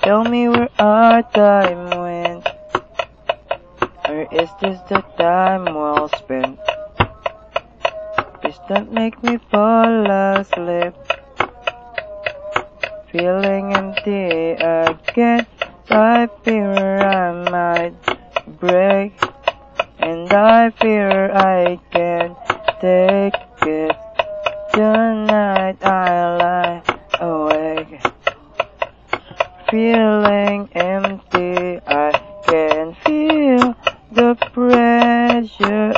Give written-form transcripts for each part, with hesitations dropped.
Tell me where our time went. Or is this the time well spent? Please don't make me fall asleep. Feeling empty again. I fear I might break, and I fear I can't take it. Tonight I lie awake, feeling empty. I can feel the pressure.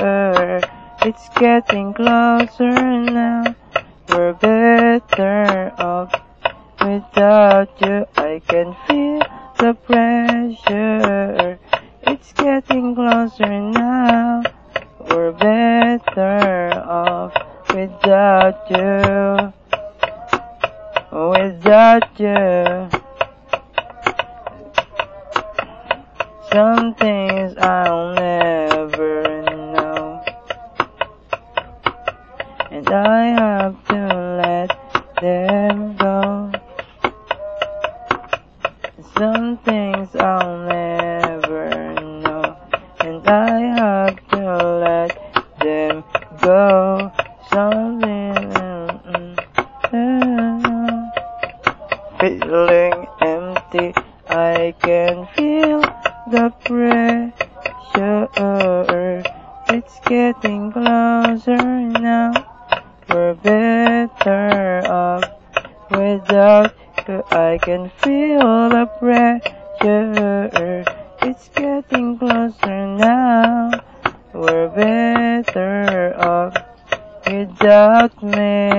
It's getting closer now. We're better off without you. I can feel the pressure. It's getting closer now. We're better off without you. Without you. Some things I'll never know, and I have to let them go. Some things I'll never know, and I have to let them go. Feeling empty, I can feel the pressure. It's getting closer now. We're better off without you. I can feel the pressure. It's getting closer now. We're better off without me.